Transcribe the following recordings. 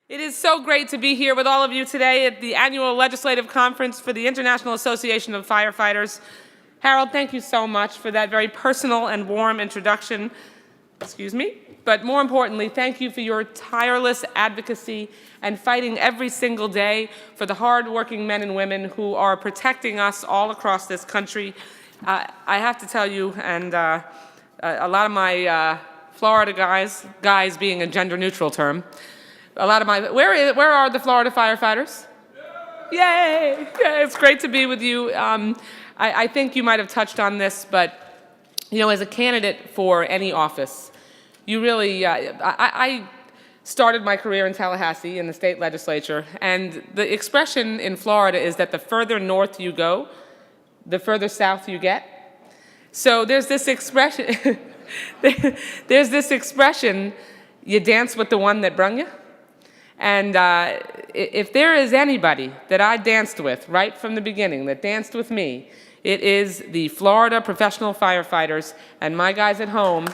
It is so great to be here with all of you today at the annual legislative conference for the International Association of Firefighters. Harold, thank you so much for that very personal and warm introduction. Excuse me. But more importantly, thank you for your tireless advocacy and fighting every single day for the hard-working men and women who are protecting us all across this country. I have to tell you, and a lot of my Florida guys being a gender-neutral term, a lot of my, where are the Florida firefighters? Yay! Yeah, it's great to be with you. I think you might have touched on this, but you know, as a candidate for any office, you really, I started my career in Tallahassee in the state legislature, and the expression in Florida is that the further north you go, the further south you get. So there's this expression, you dance with the one that brung you. And if there is anybody that I danced with right from the beginning, that danced with me, it is the Florida professional firefighters and my guys at home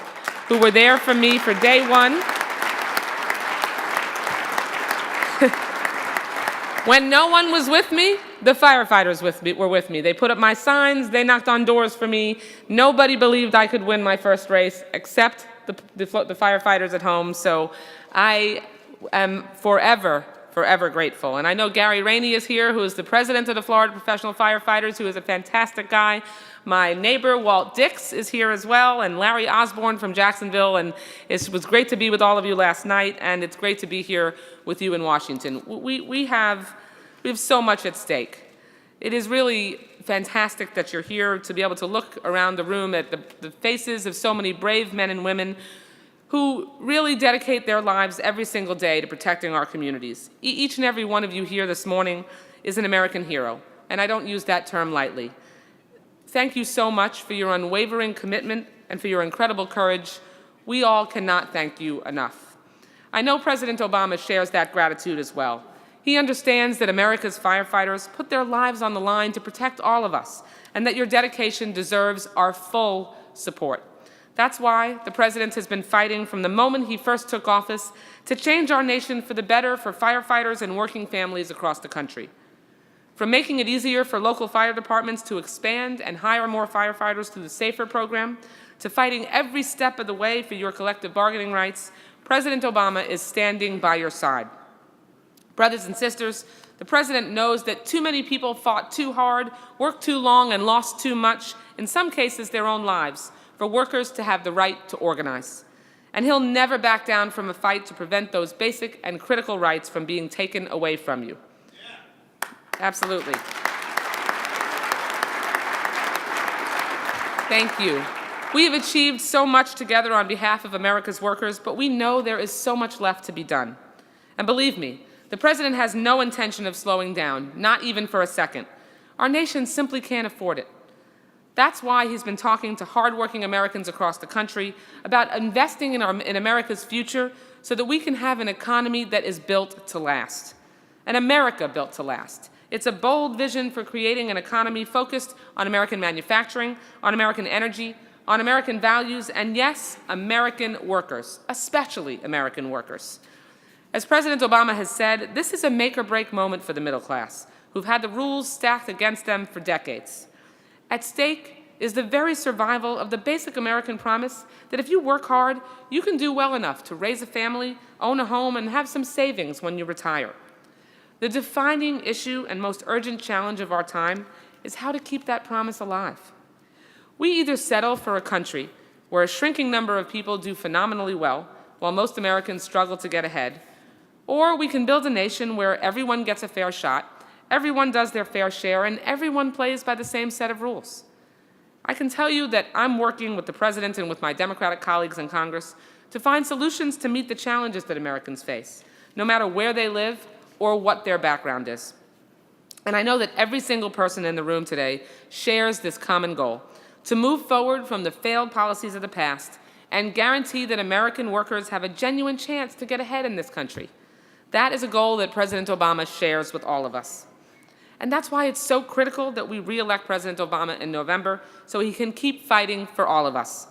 who were there for me for day one. When no one was with me, the firefighters were with me. They put up my signs, they knocked on doors for me. Nobody believed I could win my first race except the firefighters at home. So I am forever grateful. And I know Gary Rainey is here, who is the president of the Florida Professional Firefighters, who is a fantastic guy. My neighbor, Walt Dix, is here as well, and Larry Osborne from Jacksonville. And it was great to be with all of you last night, and it's great to be here with you in Washington. We have so much at stake. It is really fantastic that you're here to be able to look around the room at the faces of so many brave men and women who really dedicate their lives every single day to protecting our communities. Each and every one of you here this morning is an American hero, and I don't use that term lightly. Thank you so much for your unwavering commitment and for your incredible courage. We all cannot thank you enough. I know President Obama shares that gratitude as well. He understands that America's firefighters put their lives on the line to protect all of us, and that your dedication deserves our full support. That's why the President has been fighting from the moment he first took office to change our nation for the better for firefighters and working families across the country. From making it easier for local fire departments to expand and hire more firefighters through the SAFER program, to fighting every step of the way for your collective bargaining rights, President Obama is standing by your side. Brothers and sisters, the President knows that too many people fought too hard, worked too long, and lost too much, in some cases their own lives, for workers to have the right to organize. And he'll never back down from a fight to prevent those basic and critical rights from being taken away from you. Yeah. Absolutely. Thank you. We have achieved so much together on behalf of America's workers, but we know there is so much left to be done. And believe me, the President has no intention of slowing down, not even for a second. Our nation simply can't afford it. That's why he's been talking to hardworking Americans across the country about investing in America's future so that we can have an economy that is built to last. An America built to last. It's a bold vision for creating an economy focused on American manufacturing, on American energy, on American values, and yes, American workers, especially American workers. As President Obama has said, this is a make-or-break moment for the middle class, who've had the rules stacked against them for decades. At stake is the very survival of the basic American promise that if you work hard, you can do well enough to raise a family, own a home, and have some savings when you retire. The defining issue and most urgent challenge of our time is how to keep that promise alive. We either settle for a country where a shrinking number of people do phenomenally well, while most Americans struggle to get ahead, or we can build a nation where everyone gets a fair shot, everyone does their fair share, and everyone plays by the same set of rules. I can tell you that I'm working with the President and with my Democratic colleagues in Congress to find solutions to meet the challenges that Americans face, no matter where they live or what their background is. And I know that every single person in the room today shares this common goal, to move forward from the failed policies of the past and guarantee that American workers have a genuine chance to get ahead in this country. That is a goal that President Obama shares with all of us. And that's why it's so critical that we re-elect President Obama in November so he can keep fighting for all of us.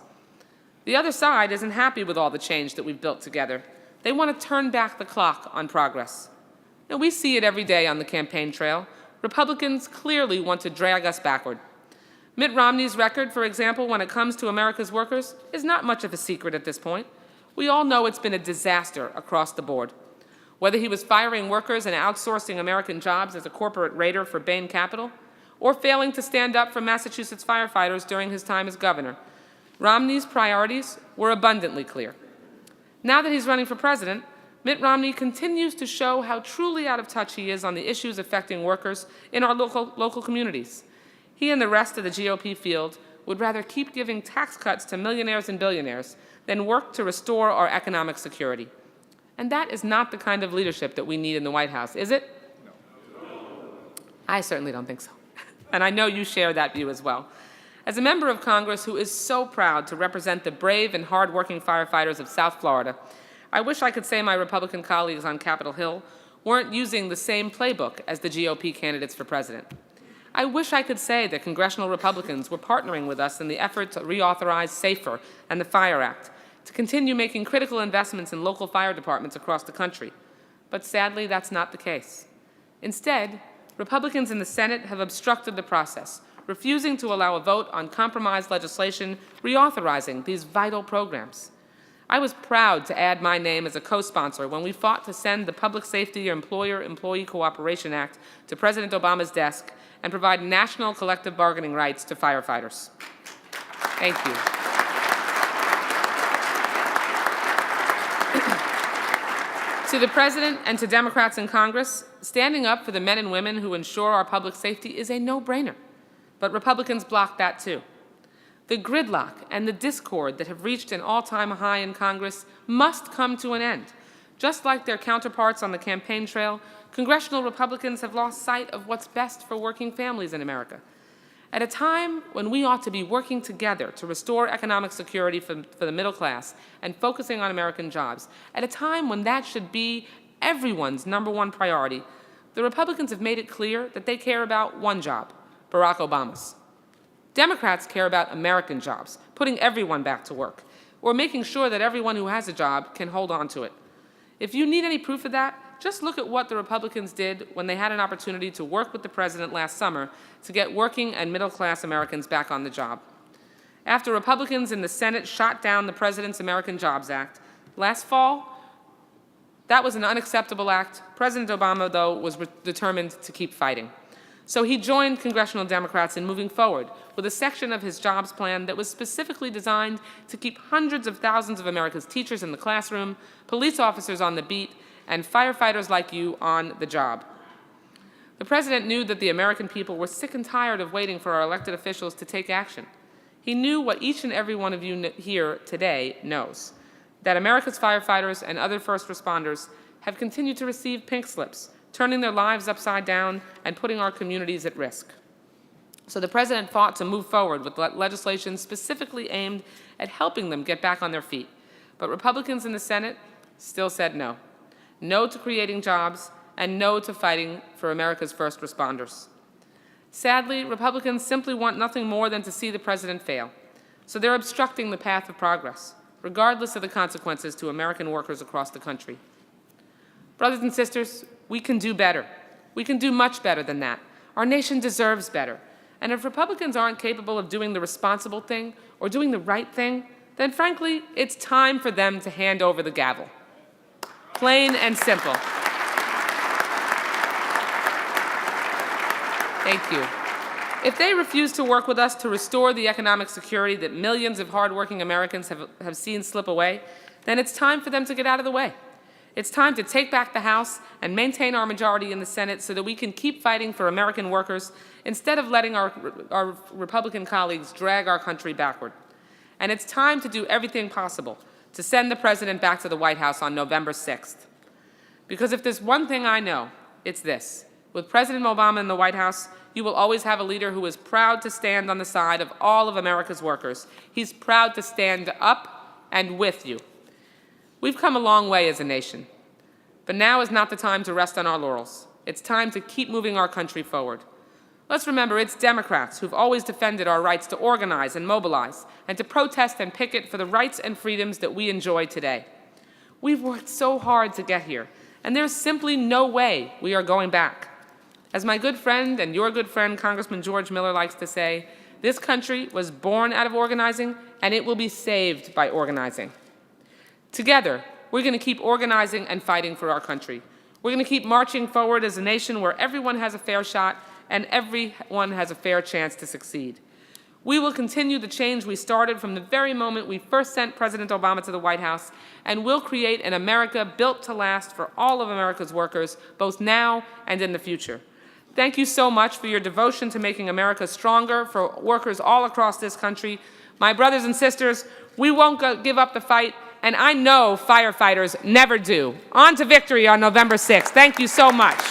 The other side isn't happy with all the change that we've built together. They want to turn back the clock on progress. Now, we see it every day on the campaign trail. Republicans clearly want to drag us backward. Mitt Romney's record, for example, when it comes to America's workers, is not much of a secret at this point. We all know it's been a disaster across the board. Whether he was firing workers and outsourcing American jobs as a corporate raider for Bain Capital, or failing to stand up for Massachusetts firefighters during his time as governor, Romney's priorities were abundantly clear. Now that he's running for president, Mitt Romney continues to show how truly out of touch he is on the issues affecting workers in our local communities. He and the rest of the GOP field would rather keep giving tax cuts to millionaires and billionaires than work to restore our economic security. And that is not the kind of leadership that we need in the White House, is it? No. I certainly don't think so. And I know you share that view as well. As a member of Congress who is so proud to represent the brave and hardworking firefighters of South Florida, I wish I could say my Republican colleagues on Capitol Hill weren't using the same playbook as the GOP candidates for president. I wish I could say that congressional Republicans were partnering with us in the effort to reauthorize SAFER and the FIRE Act, to continue making critical investments in local fire departments across the country. But sadly, that's not the case. Instead, Republicans in the Senate have obstructed the process, refusing to allow a vote on compromise legislation reauthorizing these vital programs. I was proud to add my name as a co-sponsor when we fought to send the Public Safety Employer-Employee Cooperation Act to President Obama's desk and provide national collective bargaining rights to firefighters. Thank you. To the President and to Democrats in Congress, standing up for the men and women who ensure our public safety is a no-brainer. But Republicans block that too. The gridlock and the discord that have reached an all-time high in Congress must come to an end. Just like their counterparts on the campaign trail, congressional Republicans have lost sight of what's best for working families in America. At a time when we ought to be working together to restore economic security for the middle class and focusing on American jobs, at a time when that should be everyone's #1 priority, the Republicans have made it clear that they care about one job, Barack Obama's. Democrats care about American jobs, putting everyone back to work, or making sure that everyone who has a job can hold on to it. If you need any proof of that, just look at what the Republicans did when they had an opportunity to work with the president last summer to get working and middle-class Americans back on the job. After Republicans in the Senate shot down the president's American Jobs Act last fall, that was an unacceptable act. President Obama, though, was determined to keep fighting. So he joined congressional Democrats in moving forward with a section of his jobs plan that was specifically designed to keep hundreds of thousands of America's teachers in the classroom, police officers on the beat, and firefighters like you on the job. The president knew that the American people were sick and tired of waiting for our elected officials to take action. He knew what each and every one of you here today knows, that America's firefighters and other first responders have continued to receive pink slips, turning their lives upside down and putting our communities at risk. So the president fought to move forward with legislation specifically aimed at helping them get back on their feet. But Republicans in the Senate still said no. No to creating jobs, and no to fighting for America's first responders. Sadly, Republicans simply want nothing more than to see the president fail. So they're obstructing the path of progress, regardless of the consequences to American workers across the country. Brothers and sisters, we can do better. We can do much better than that. Our nation deserves better. And if Republicans aren't capable of doing the responsible thing or doing the right thing, then frankly, it's time for them to hand over the gavel. Plain and simple. Thank you. If they refuse to work with us to restore the economic security that millions of hardworking Americans have seen slip away, then it's time for them to get out of the way. It's time to take back the House and maintain our majority in the Senate so that we can keep fighting for American workers instead of letting our Republican colleagues drag our country backward. And it's time to do everything possible to send the president back to the White House on November 6th. Because if there's one thing I know, it's this. With President Obama in the White House, you will always have a leader who is proud to stand on the side of all of America's workers. He's proud to stand up and with you. We've come a long way as a nation, but now is not the time to rest on our laurels. It's time to keep moving our country forward. Let's remember it's Democrats who've always defended our rights to organize and mobilize and to protest and picket for the rights and freedoms that we enjoy today. We've worked so hard to get here, and there's simply no way we are going back. As my good friend and your good friend, Congressman George Miller, likes to say, this country was born out of organizing, and it will be saved by organizing. Together, we're going to keep organizing and fighting for our country. We're going to keep marching forward as a nation where everyone has a fair shot and everyone has a fair chance to succeed. We will continue the change we started from the very moment we first sent President Obama to the White House, and we'll create an America built to last for all of America's workers, both now and in the future. Thank you so much for your devotion to making America stronger for workers all across this country. My brothers and sisters, we won't give up the fight, and I know firefighters never do. On to victory on November 6th. Thank you so much.